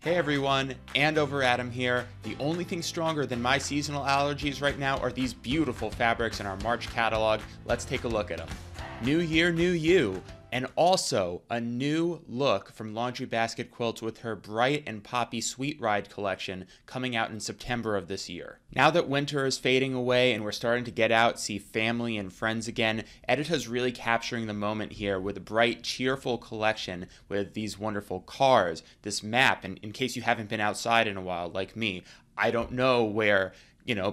Hey everyone, Andover Adam here. The only thing stronger than my seasonal allergies right now are these beautiful fabrics in our March catalog. Let's take a look at them. New year, new you. And also a new look from Laundry Basket Quilts with her Bright and Poppy Sweet Ride collection coming out in September of this year. Now that winter is fading away and we're starting to get out, see family and friends again, Edita's really capturing the moment here with a bright, cheerful collection with these wonderful cars, this map, and in case you haven't been outside in a while like me, I don't know where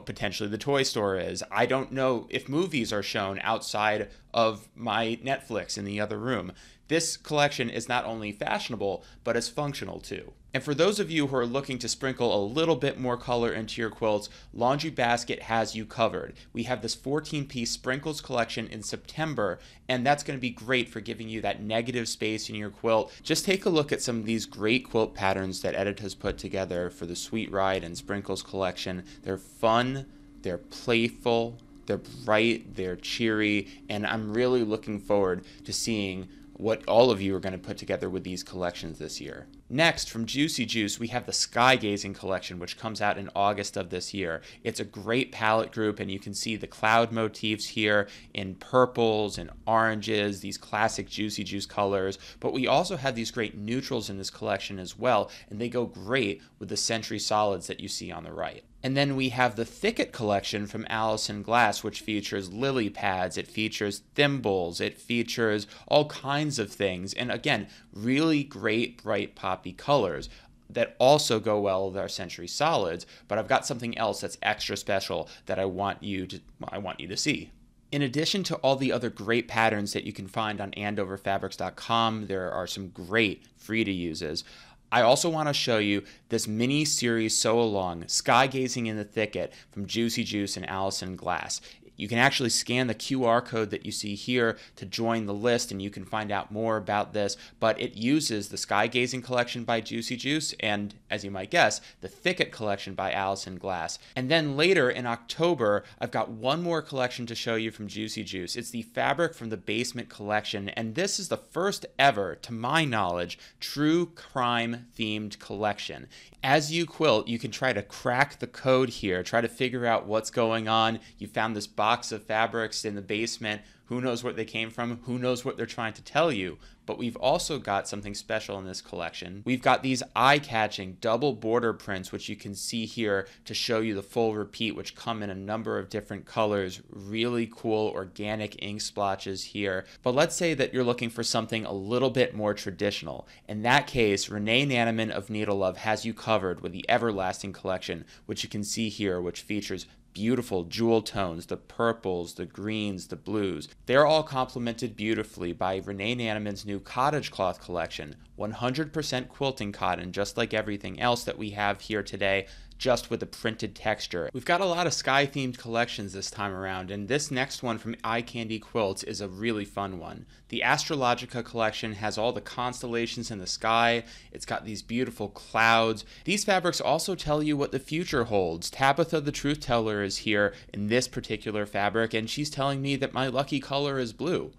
potentially the toy store is. I don't know if movies are shown outside of my Netflix in the other room. This collection is not only fashionable, but it's functional too. And for those of you who are looking to sprinkle a little bit more color into your quilts, Laundry Basket has you covered. We have this 14-piece sprinkles collection in September, and that's going to be great for giving you that negative space in your quilt. Just take a look at some of these great quilt patterns that Edit has put together for the Sweet Ride and Sprinkles collection. They're fun, they're playful, they're bright, they're cheery, and I'm really looking forward to seeing what all of you are going to put together with these collections this year. Next, from Juicy Juice, we have the Sky Gazing collection, which comes out in August of this year. It's a great palette group, and you can see the cloud motifs here in purples and oranges, these classic Juicy Juice colors. But we also have these great neutrals in this collection as well, and they go great with the Century Solids that you see on the right. And then we have the Thicket collection from Allison Glass, which features lily pads, it features thimbles, it features all kinds of things. And again, really great bright poppy colors that also go well with our Century Solids. But I've got something else that's extra special that I want you to see. In addition to all the other great patterns that you can find on AndoverFabrics.com, there are some great free to uses. I also want to show you this mini series sew along, Sky Gazing in the Thicket from Juicy Juice and Allison Glass. You can actually scan the QR code that you see here to join the list, and you can find out more about this, but it uses the Sky Gazing collection by Juicy Juice and, as you might guess, the Thicket collection by Allison Glass. And then later in October, I've got one more collection to show you from Juicy Juice. It's the fabric from the Basement collection, and this is the first ever, to my knowledge, true crime themed collection. As you quilt, you can try to crack the code here, try to figure out what's going on. You found this box of fabrics in the basement. Who knows where they came from? Who knows what they're trying to tell you? But we've also got something special in this collection. We've got these eye-catching double border prints, which you can see here to show you the full repeat, which come in a number of different colors. Really cool organic ink splotches here. But let's say that you're looking for something a little bit more traditional. In that case, Renee Nanaman of Needle Love has you covered with the Everlasting collection, which you can see here, which features beautiful jewel tones, the purples, the greens, the blues. They're all complemented beautifully by Renee Nanaman's new Cottage Cloth collection, 100% quilting cotton, just like everything else that we have here today, just with a printed texture. We've got a lot of sky-themed collections this time around, and this next one from Eye Candy Quilts is a really fun one. The Astrological Collection has all the constellations in the sky. It's got these beautiful clouds. These fabrics also tell you what the future holds. Tabitha the Truth Teller is here in this particular fabric, and she's telling me that my lucky color is blue.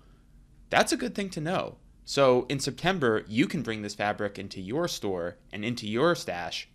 That's a good thing to know. So in September, you can bring this fabric into your store and into your stash.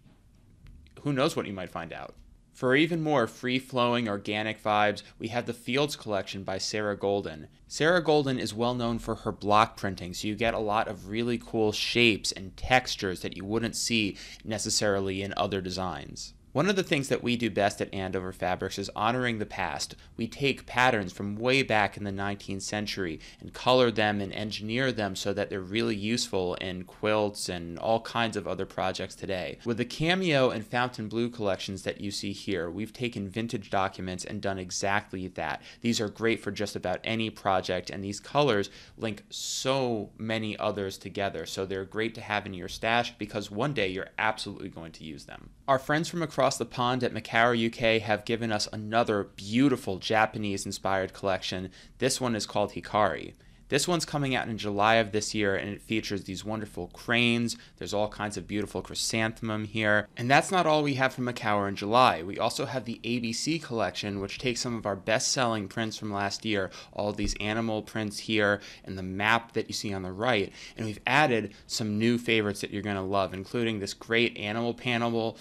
Who knows what you might find out. For even more free-flowing organic vibes, we have the Fields collection by Sarah Golden. Sarah Golden is well known for her block printing, so you get a lot of really cool shapes and textures that you wouldn't see necessarily in other designs. One of the things that we do best at Andover Fabrics is honoring the past. We take patterns from way back in the 19th century and color them and engineer them so that they're really useful in quilts and all kinds of other projects today. With the Cameo and Fountain Blue collections that you see here, we've taken vintage documents and done exactly that. These are great for just about any project, and these colors link so many others together, so they're great to have in your stash because one day you're absolutely going to use them. Our friends from across the pond at Hikari, UK have given us another beautiful Japanese-inspired collection. This one is called Hikari. This one's coming out in July of this year, and it features these wonderful cranes. There's all kinds of beautiful chrysanthemum here. And that's not all we have from Hikari in July. We also have the ABC collection, which takes some of our best-selling prints from last year, all of these animal prints here, and the map that you see on the right. And we've added some new favorites that you're going to love, including this great animal panel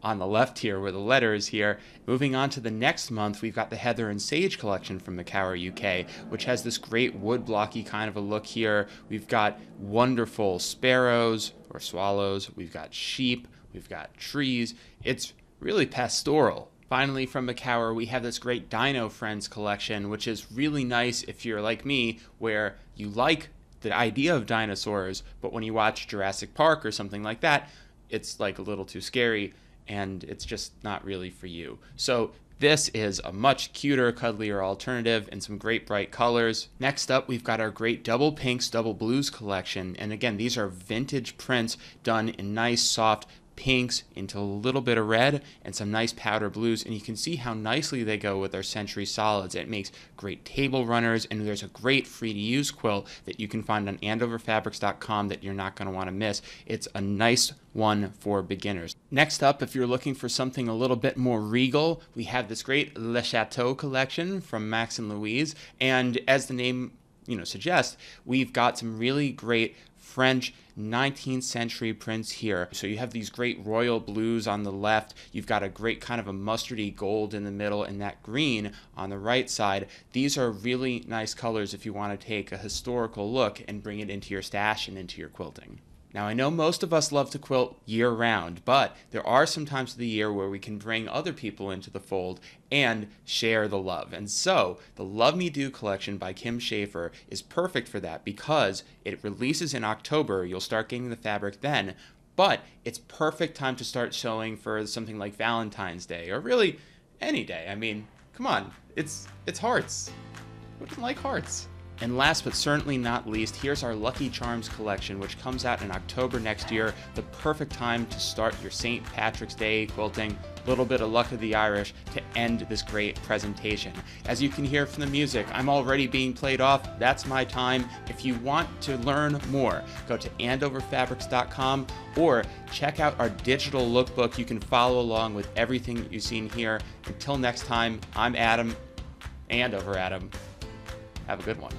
on the left here with the letters here. Moving on to the next month, we've got the Heather and Sage collection from Hikari UK, which has this great wood blocky kind of a look here. We've got wonderful sparrows or swallows. We've got sheep. We've got trees. It's really pastoral. Finally, from Hikari, we have this great Dino Friends collection, which is really nice if you're like me, where you like the idea of dinosaurs, but when you watch Jurassic Park or something like that, it's like a little too scary and it's just not really for you. So this is a much cuter, cuddlier alternative and some great bright colors. Next up, we've got our great Double Pinks, Double Blues collection. And again, these are vintage prints done in nice, soft pinks into a little bit of red and some nice powder blues, and you can see how nicely they go with our Century Solids. It makes great table runners, and there's a great free-to-use quilt that you can find on AndoverFabrics.com that you're not going to want to miss. It's a nice one for beginners. Next up, if you're looking for something a little bit more regal, we have this great Le Chateau collection from Max and Louise, and as the name suggests, we've got some really great French 19th century prints here. So you have these great royal blues on the left, you've got a great kind of a mustardy gold in the middle, and that green on the right side. These are really nice colors if you want to take a historical look and bring it into your stash and into your quilting. Now, I know most of us love to quilt year-round, but there are some times of the year where we can bring other people into the fold and share the love. And so, the Love Me Do collection by Kim Schaefer is perfect for that because it releases in October. You'll start getting the fabric then, but it's perfect time to start sewing for something like Valentine's Day, or really any day. I mean, come on, it's hearts. Who doesn't like hearts? And last but certainly not least, here's our Lucky Charms collection, which comes out in October next year. The perfect time to start your St. Patrick's Day quilting. A little bit of Luck of the Irish to end this great presentation. As you can hear from the music, I'm already being played off. That's my time. If you want to learn more, go to AndoverFabrics.com or check out our digital lookbook. You can follow along with everything that you've seen here. Until next time, I'm Adam, Andover Adam. Have a good one.